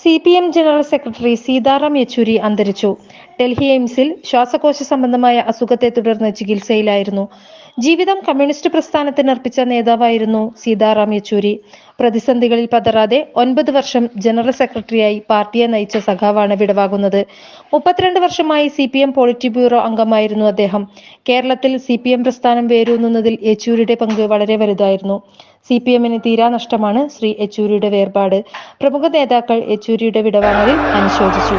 CPM general secretary Sitaram Yechury അന്തരിച്ചു. ഡൽഹി എയിംസിൽ ശ്വാസകോശ സംബന്ധമായ അസുഖത്തെ തുടർന്ന് ചികിത്സയിലായിരുന്നു. ജീവിതം കമ്മ്യൂണിസ്റ്റ് പ്രസ്ഥാനത്തിന് അർപ്പിച്ച നേതാവായിരുന്നു സീതാറാം യെച്ചൂരി. പ്രതിസന്ധികളിൽ പതറാതെ 9 വർഷം ജനറൽ സെക്രട്ടറിയായി പാർട്ടിയെ നയിച്ച സഖാവാണ് വിടവാങ്ങുന്നത്. 32 വർഷമായി CPM പോളിറ്റ് ബ്യൂറോ അംഗമായിരുന്നു അദ്ദേഹം. കേരളത്തിൽ CPM പ്രസ്ഥാനം വേരൂന്നുന്നതിൽ യെച്ചൂരിയുടെ പങ്ക് വളരെ വലുതായിരുന്നു. CPMന് തീരാ നഷ്ടമാണ് ശ്രീ യെച്ചൂരിയുടെ വേർപാട്. പ്രമുഖ നേതാക്കൾ യെച്ചൂരിയുടെ വിടവാങ്ങലിൽ അനുശോചിച്ചു.